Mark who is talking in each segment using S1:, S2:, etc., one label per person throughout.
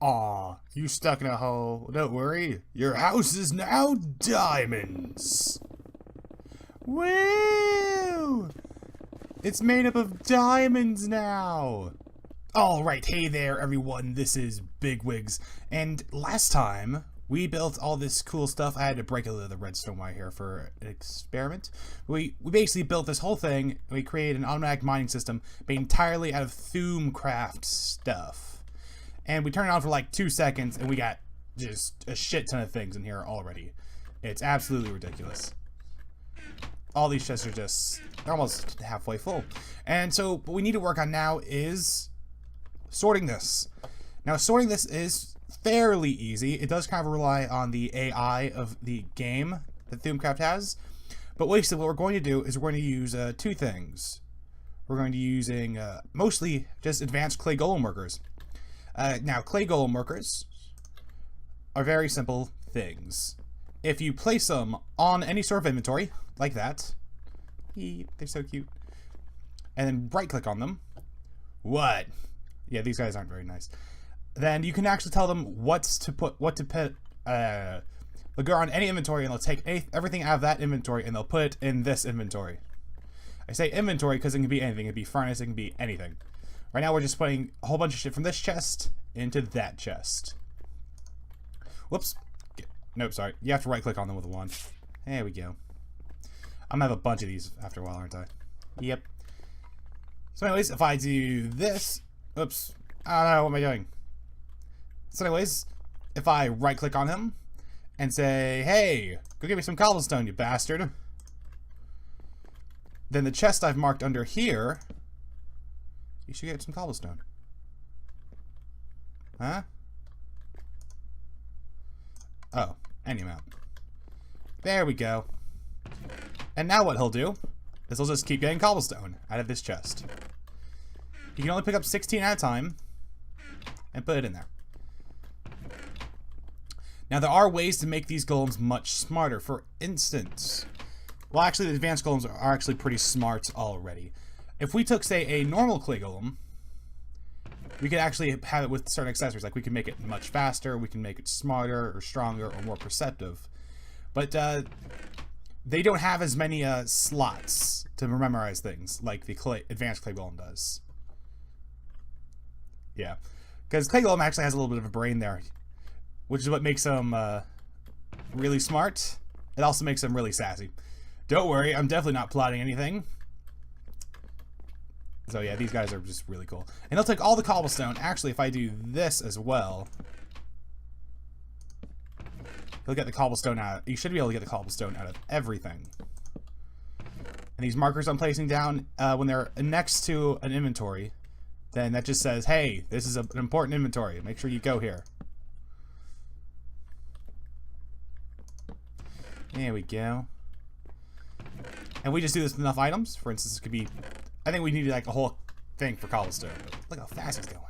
S1: Aw, you stuck in a hole. Don't worry, your house is now diamonds. Woo! It's made up of diamonds now. Alright, hey there everyone, this is Biggwiggs, and last time we built all this cool stuff. I had to break a little of the redstone wire here for an experiment. We basically built this whole thing, and we created an automatic mining system made entirely out of Thaumcraft stuff. And we turned it on for like 2 seconds, and we got just a shit ton of things in here already. It's absolutely ridiculous. All these chests are just, they're almost halfway full. And so what we need to work on now is sorting this. Now sorting this is fairly easy. It does kind of rely on the AI of the game that Thaumcraft has. But basically what we're going to do is we're going to use two things. We're going to be using mostly just advanced clay golem workers. Now clay golem workers are very simple things. If you place them on any sort of inventory, like that, they're so cute, and then right click on them, what? Yeah, these guys aren't very nice. Then you can actually tell them what to put. They'll go on any inventory and they'll take everything out of that inventory and they'll put it in this inventory. I say inventory because it can be anything. It can be furnace, it can be anything. Right now we're just putting a whole bunch of shit from this chest into that chest. Whoops. Nope, sorry. You have to right click on them with a wand. There we go. I'm gonna have a bunch of these after a while, aren't I? Yep. So anyways, if I do this, oops, I don't know, what am I doing? So anyways, if I right click on him and say, hey, go get me some cobblestone, you bastard. Then the chest I've marked under here, you should get some cobblestone. Huh? Oh, any amount. There we go. And now what he'll do is he'll just keep getting cobblestone out of this chest. You can only pick up 16 at a time and put it in there. Now there are ways to make these golems much smarter. For instance, well actually the advanced golems are actually pretty smart already. If we took, say, a normal clay golem, we could actually have it with certain accessories. Like we can make it much faster, we can make it smarter or stronger or more perceptive. But they don't have as many slots to memorize things like the advanced clay golem does. Yeah, because clay golem actually has a little bit of a brain there, which is what makes them really smart. It also makes them really sassy. Don't worry, I'm definitely not plotting anything. So yeah, these guys are just really cool. And they'll take all the cobblestone. Actually, if I do this as well, he'll get the cobblestone out. You should be able to get the cobblestone out of everything. And these markers I'm placing down, when they're next to an inventory, then that just says, hey, this is an important inventory. Make sure you go here. There we go. And we just do this with enough items. For instance, it could be, I think we needed like a whole thing for cobblestone. Look how fast he's going.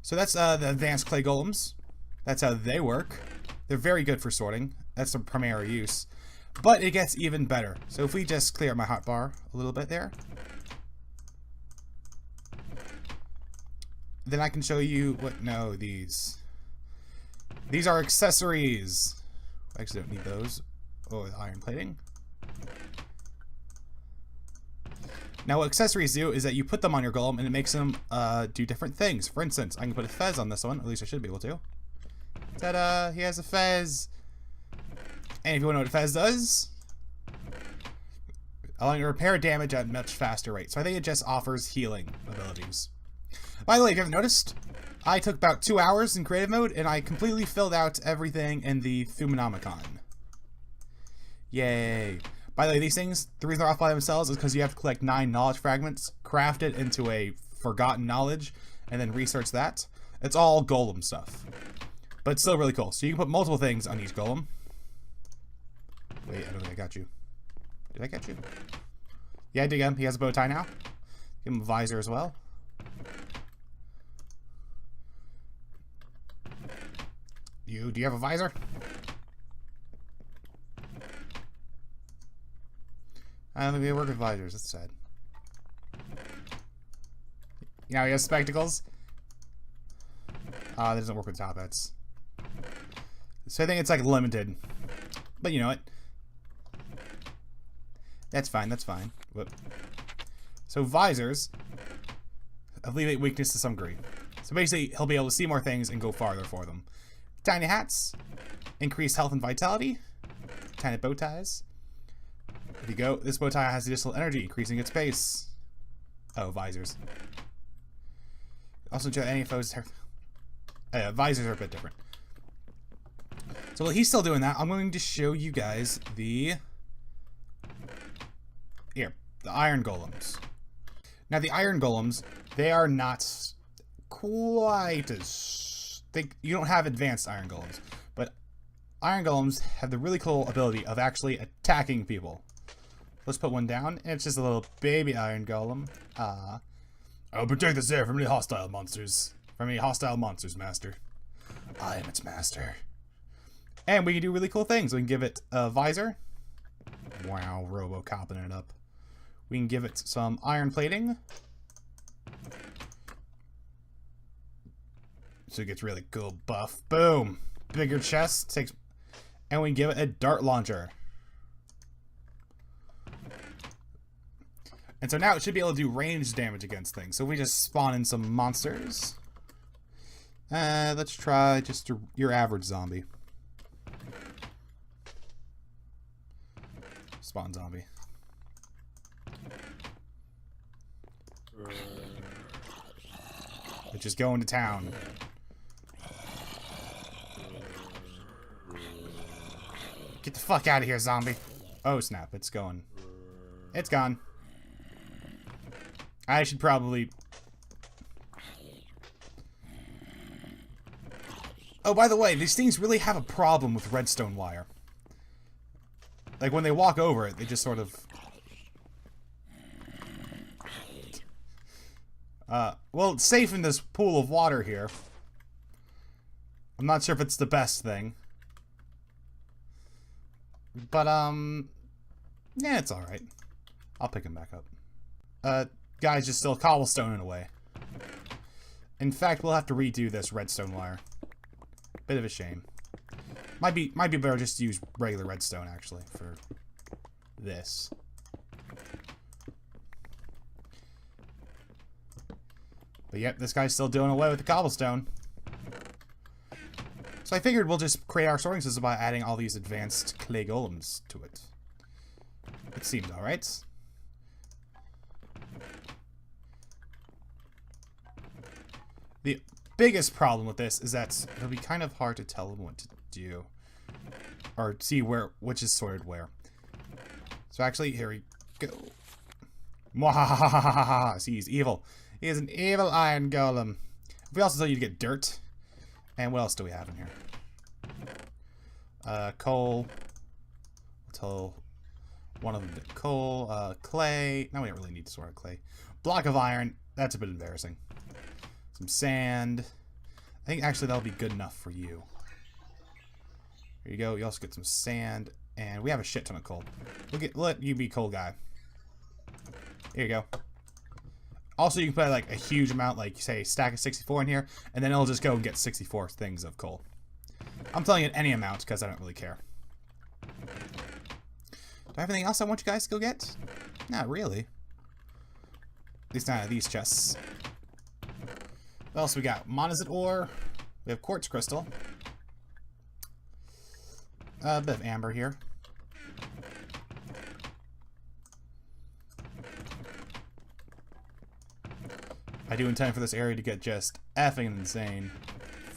S1: So that's the advanced clay golems. That's how they work. They're very good for sorting. That's their primary use. But it gets even better. So if we just clear my hotbar a little bit there, then I can show you what, no, these are accessories. I actually don't need those. Oh, iron plating. Now what accessories do is that you put them on your golem and it makes them do different things. For instance, I can put a fez on this one, at least I should be able to. Ta-da! He has a fez! And if you want to know what a fez does, allowing to repair damage at a much faster rate. So I think it just offers healing abilities. By the way, if you haven't noticed, I took about 2 hours in creative mode and I completely filled out everything in the Thaumanomicon. Yay! By the way, these things, the reason they're off by themselves is because you have to collect 9 knowledge fragments, craft it into a forgotten knowledge, and then research that. It's all golem stuff. But it's still really cool. So you can put multiple things on each golem. Wait, I don't think I got you. Did I get you? Yeah, I did get him. He has a bow tie now. Give him a visor as well. Do you have a visor? I don't think they work with visors. That's sad. You know, he has spectacles. That doesn't work with top hats. So I think it's like limited. But you know what? That's fine, that's fine. Whoop. So visors alleviate weakness to some degree. So basically, he'll be able to see more things and go farther for them. Tiny hats, increase health and vitality. Tiny bow ties. There you go. This bow tie has additional energy, increasing its pace. Oh, visors. Also, any foes. Visors are a bit different. So while he's still doing that, I'm going to show you guys the iron golems. Now, the iron golems, they are not quite as... you don't have advanced iron golems, but iron golems have the really cool ability of actually attacking people. Let's put one down, and it's just a little baby iron golem. I'll protect this air from any hostile monsters. Master. I am its master. And we can do really cool things. We can give it a visor. Wow, Robo-copping it up. We can give it some iron plating. So it gets really cool buff. Boom! Bigger chest. And we can give it a dart launcher. And so now it should be able to do ranged damage against things. So if we just spawn in some monsters. Let's try just your average zombie. Spawn zombie. Let's just go into town. Get the fuck out of here, zombie. Oh, snap. It's going. It's gone. I should probably... Oh, by the way, these things really have a problem with redstone wire. Like, when they walk over it, they just sort of... well, it's safe in this pool of water here. I'm not sure if it's the best thing. But, yeah, it's alright. I'll pick him back up. Guy's just still cobblestoning away. In fact, we'll have to redo this redstone wire. Bit of a shame. Might be better just to use regular redstone, actually, for this. But yep, this guy's still doing away with the cobblestone. So I figured we'll just create our sorting system by adding all these advanced clay golems to it. It seemed alright. The biggest problem with this is that it'll be kind of hard to tell them what to do. Or see which is sorted where. So actually, here we go. Mwahahahaha! See, he's evil. He is an evil iron golem. We also tell you to get dirt. And what else do we have in here? Coal. We'll tell one of them to coal. Clay. No, we don't really need to sort clay. Block of iron. That's a bit embarrassing. Some sand. I think actually that'll be good enough for you. Here you go. You also get some sand. And we have a shit ton of coal. Let you be coal guy. Here you go. Also, you can put like a huge amount, like say a stack of 64 in here, and then it'll just go and get 64 things of coal. I'm telling you any amount because I don't really care. Do I have anything else I want you guys to go get? Not really. At least not out of these chests. What else we got? Monazite ore. We have quartz crystal. A bit of amber here. I do intend for this area to get just effing insane.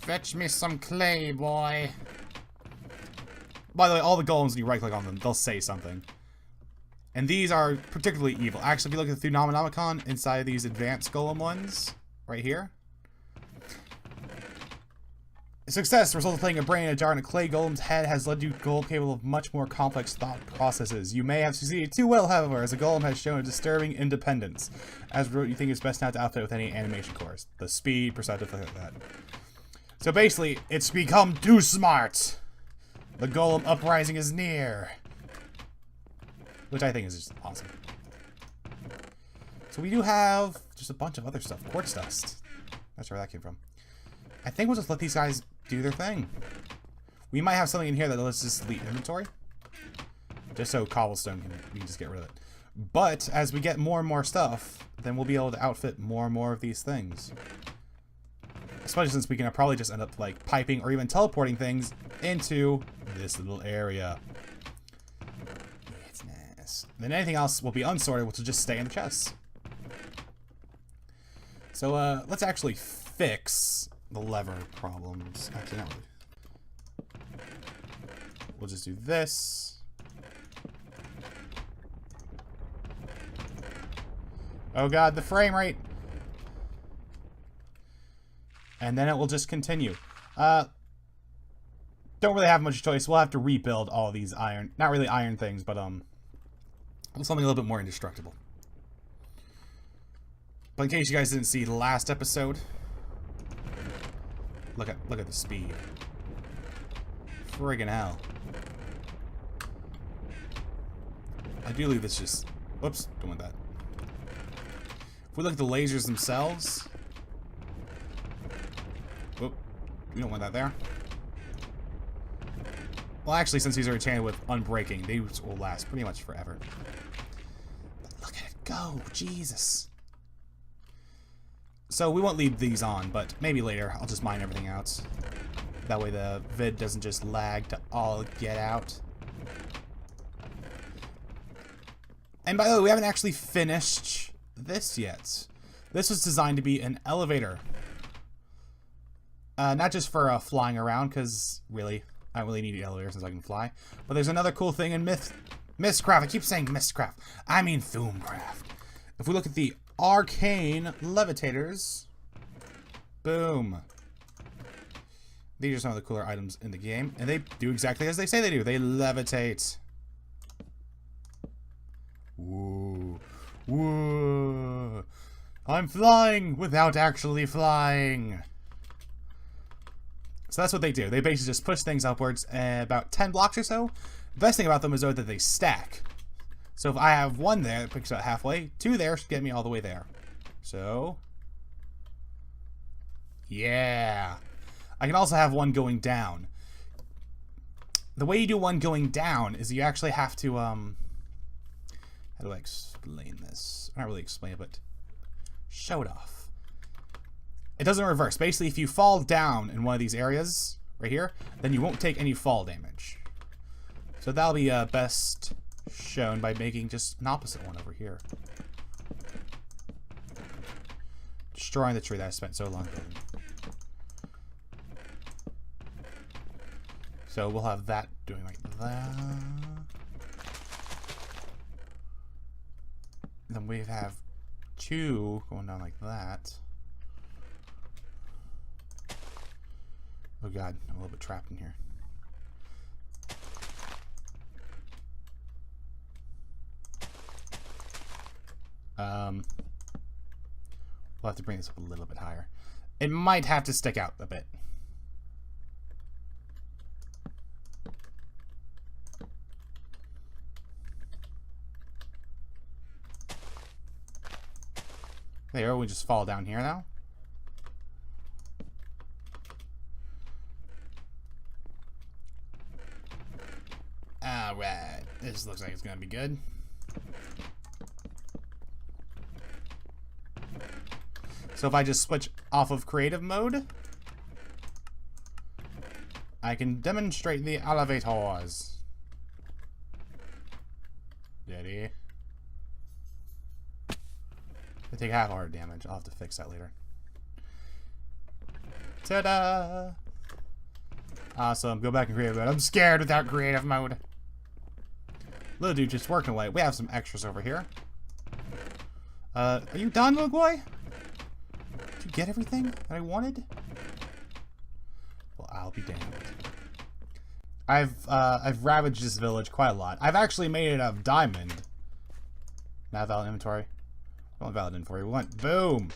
S1: Fetch me some clay, boy. By the way, all the golems, when you right-click on them, they'll say something. And these are particularly evil. Actually, if you look at the Phenomenomicon inside of these advanced golem ones, right here. Success, the result of playing a brain in a jar in a clay golem's head has led you to a golem capable of much more complex thought processes. You may have succeeded too well, however, as a golem has shown a disturbing independence. As a result, you think it's best not to outfit with any animation cores. The speed, perceptive, things like that. So basically, it's become too smart. The golem uprising is near. Which I think is just awesome. So we do have just a bunch of other stuff. Quartz dust. That's where that came from. I think we'll just let these guys do their thing. We might have something in here that lets us just delete inventory. Just so cobblestone we can just get rid of it. But as we get more and more stuff, then we'll be able to outfit more and more of these things. Especially since we can probably just end up like piping or even teleporting things into this little area. It's nice. Then anything else will be unsorted, which will just stay in the chests. So let's actually fix the lever problems. Actually, not really. We'll just do this. Oh god, the frame rate. And then it will just continue. Don't really have much choice. We'll have to rebuild all of these iron, not really iron things, but something a little bit more indestructible. But in case you guys didn't see the last episode, look at the speed. Friggin' hell. Ideally this just, whoops, don't want that. If we look at the lasers themselves, whoop, we don't want that there. Well, actually, since these are enchanted with unbreaking, they will last pretty much forever. But look at it go, Jesus. So we won't leave these on, but maybe later I'll just mine everything out. That way the vid doesn't just lag to all get out. And by the way, we haven't actually finished this yet. This was designed to be an elevator. Not just for flying around, because really, I don't really need an elevator since I can fly. But there's another cool thing in Mistcraft. I keep saying Mistcraft. I mean Thaumcraft. If we look at the arcane levitators, boom. These are some of the cooler items in the game, and they do exactly as they say they do. They levitate. Whoa. Whoa. I'm flying without actually flying. So that's what they do. They basically just push things upwards about 10 blocks or so. The best thing about them is though that they stack. So if I have one there, it picks up halfway. Two there should get me all the way there. So, yeah. I can also have one going down. The way you do one going down is you actually have to, how do I explain this? Not really explain it, but show it off. It doesn't reverse. Basically, if you fall down in one of these areas, right here, then you won't take any fall damage. So that'll be best shown by making just an opposite one over here. Destroying the tree that I spent so long building. So we'll have that doing like that. Then we have two going down like that. Oh god, I'm a little bit trapped in here. We'll have to bring this up a little bit higher. It might have to stick out a bit. There, we just fall down here now. Alright, this looks like it's gonna be good. So if I just switch off of creative mode, I can demonstrate the elevators. Ready? They take half heart damage. I'll have to fix that later. Ta-da! Awesome. Go back in creative mode. I'm scared without creative mode. Little dude just working away. We have some extras over here. Are you done, little boy? Did you get everything that I wanted? Well, I'll be damned. I've ravaged this village quite a lot. I've actually made it of diamond. Not valid inventory. Not valid inventory. We want boom.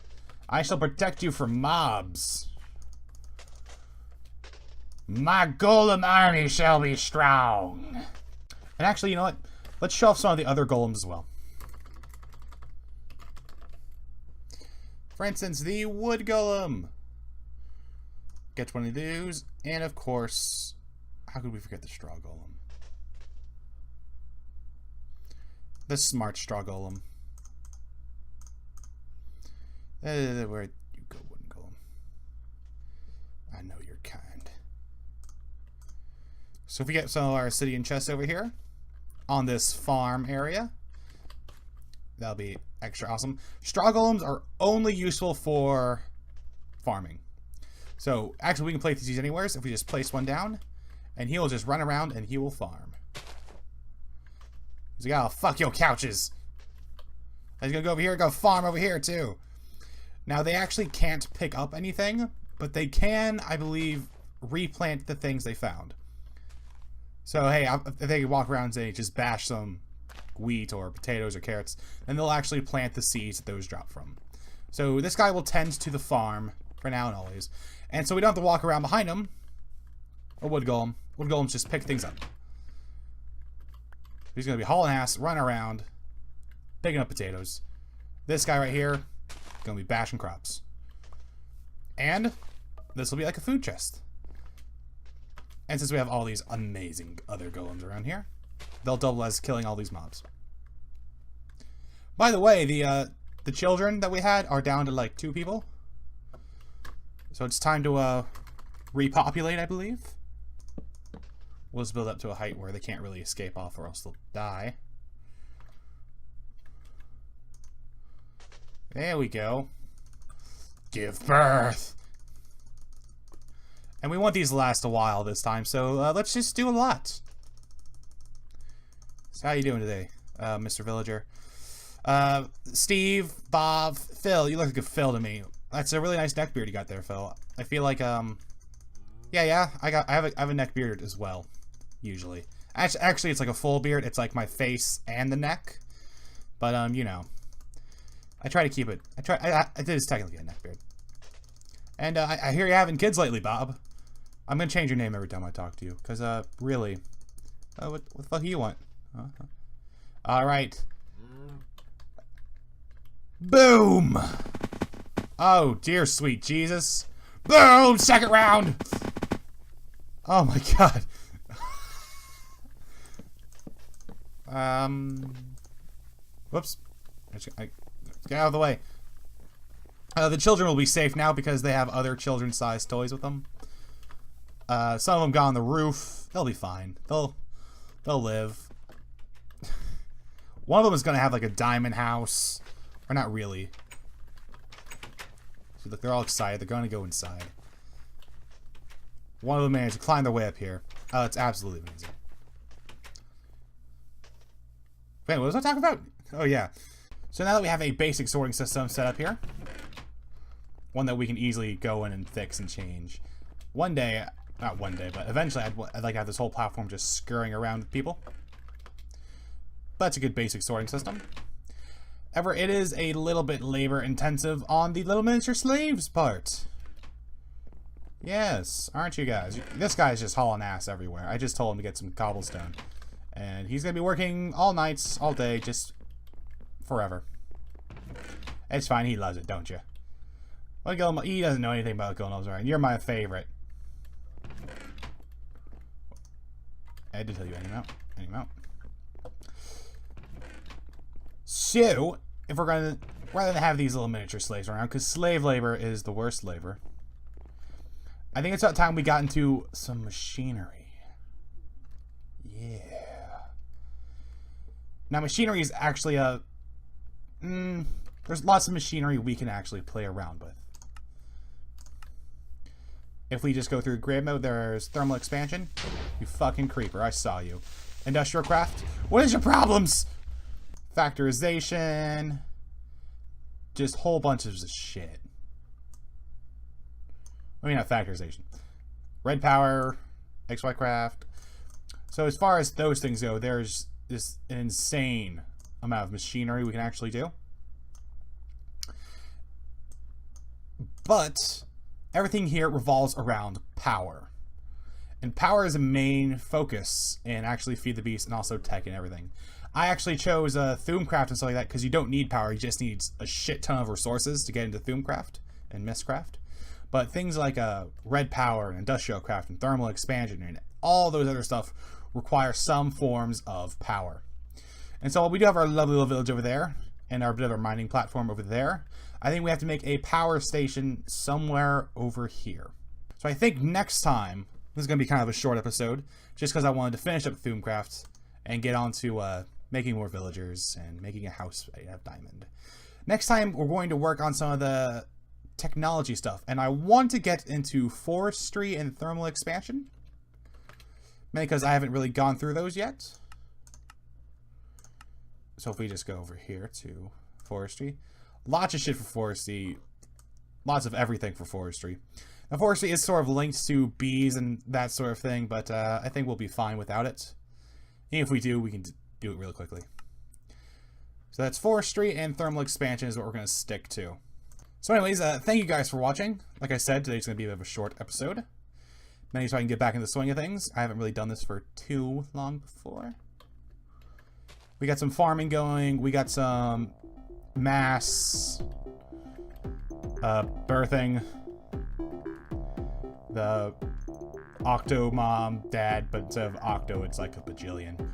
S1: I shall protect you from mobs. My golem army shall be strong. And actually, you know what? Let's show off some of the other golems as well. For instance, the wood golem. Get one of those. And of course, how could we forget the straw golem? The smart straw golem. Where you go, wooden golem. I know you're kind. So if we get some of our obsidian chests over here on this farm area, that'll be extra awesome. Straw golems are only useful for farming. So actually we can place these anywhere. So if we just place one down and he will just run around and he will farm. He's like, oh, fuck your couches. He's gonna go over here and go farm over here too. Now they actually can't pick up anything, but they can, I believe, replant the things they found. So hey, if they walk around and say just bash some wheat or potatoes or carrots, then they'll actually plant the seeds that those drop from. So this guy will tend to the farm for now and always. And so we don't have to walk around behind him. A wood golem. Wood golems just pick things up. He's going to be hauling ass, running around, picking up potatoes. This guy right here, going to be bashing crops. And this will be like a food chest. And since we have all these amazing other golems around here, they'll double as killing all these mobs. By the way, the children that we had are down to like 2 people. So it's time to repopulate, I believe. We'll just build up to a height where they can't really escape off or else they'll die. There we go. Give birth. And we want these to last a while this time, so let's just do a lot. So how you doing today, Mr. Villager? Steve, Bob, Phil. You look like a Phil to me. That's a really nice neck beard you got there, Phil. I feel like yeah, I have a neck beard as well, usually. Actually, it's like a full beard. It's like my face and the neck, but you know, I try to keep it. It is technically a neck beard. And I hear you're having kids lately, Bob. I'm gonna change your name every time I talk to you, cause really, what the fuck do you want? All right. Boom! Oh dear, sweet Jesus! Boom! Second round. Oh my god. Whoops. Get out of the way. The children will be safe now because they have other children-sized toys with them. Some of them got on the roof. They'll be fine. They'll live. One of them is gonna have like a diamond house, or not really. See, look, they're all excited. They're gonna go inside. One of them managed to climb their way up here. Oh, it's absolutely amazing. Wait, what was I talking about? Oh yeah. So now that we have a basic sorting system set up here, one that we can easily go in and fix and change. One day, not one day, but eventually I'd like to have this whole platform just scurrying around with people. That's a good basic sorting system. However, it is a little bit labor intensive on the little miniature slaves part. Yes, aren't you guys? This guy's just hauling ass everywhere. I just told him to get some cobblestone. And he's going to be working all nights, all day, just forever. It's fine, he loves it, don't you? Well, he doesn't know anything about Golems, right? You're my favorite. I had to tell you any amount. So, if we're gonna, rather than have these little miniature slaves around, because slave labor is the worst labor, I think it's about time we got into some machinery. Yeah. Now, machinery is actually a... there's lots of machinery we can actually play around with. If we just go through grid mode, there's thermal expansion. You fucking creeper, I saw you. Industrial craft. What is your problems? Factorization. Just whole bunches of shit. I mean, not factorization. Red power. XY craft. So as far as those things go, there's this insane amount of machinery we can actually do. But everything here revolves around power. And power is a main focus in actually Feed the Beast and also tech and everything. I actually chose Thaumcraft and stuff like that because you don't need power. You just need a shit ton of resources to get into Thaumcraft and Mistcraft. But things like red power and industrial craft and thermal expansion and all those other stuff require some forms of power. And so we do have our lovely little village over there and our bit of our mining platform over there. I think we have to make a power station somewhere over here. So I think next time, this is going to be kind of a short episode, just because I wanted to finish up Thaumcraft and get on to making more villagers and making a house out of diamond. Next time, we're going to work on some of the technology stuff, and I want to get into forestry and thermal expansion, mainly because I haven't really gone through those yet. So if we just go over here to forestry, lots of shit for forestry, lots of everything for forestry. Now forestry is sort of linked to bees and that sort of thing, but I think we'll be fine without it. And if we do, we can do it really quickly. So that's forestry and thermal expansion is what we're going to stick to. So anyways, thank you guys for watching. Like I said, today's going to be a bit of a short episode. Maybe so I can get back in the swing of things. I haven't really done this for too long before. We got some farming going. We got some mass birthing. The Octo Mom Dad, but instead of Octo, it's like a bajillion.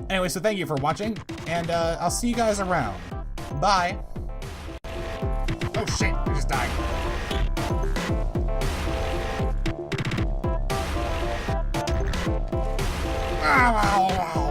S1: Anyway, so thank you for watching, and I'll see you guys around. Bye. Oh shit, I just died. Ow, ow, ow.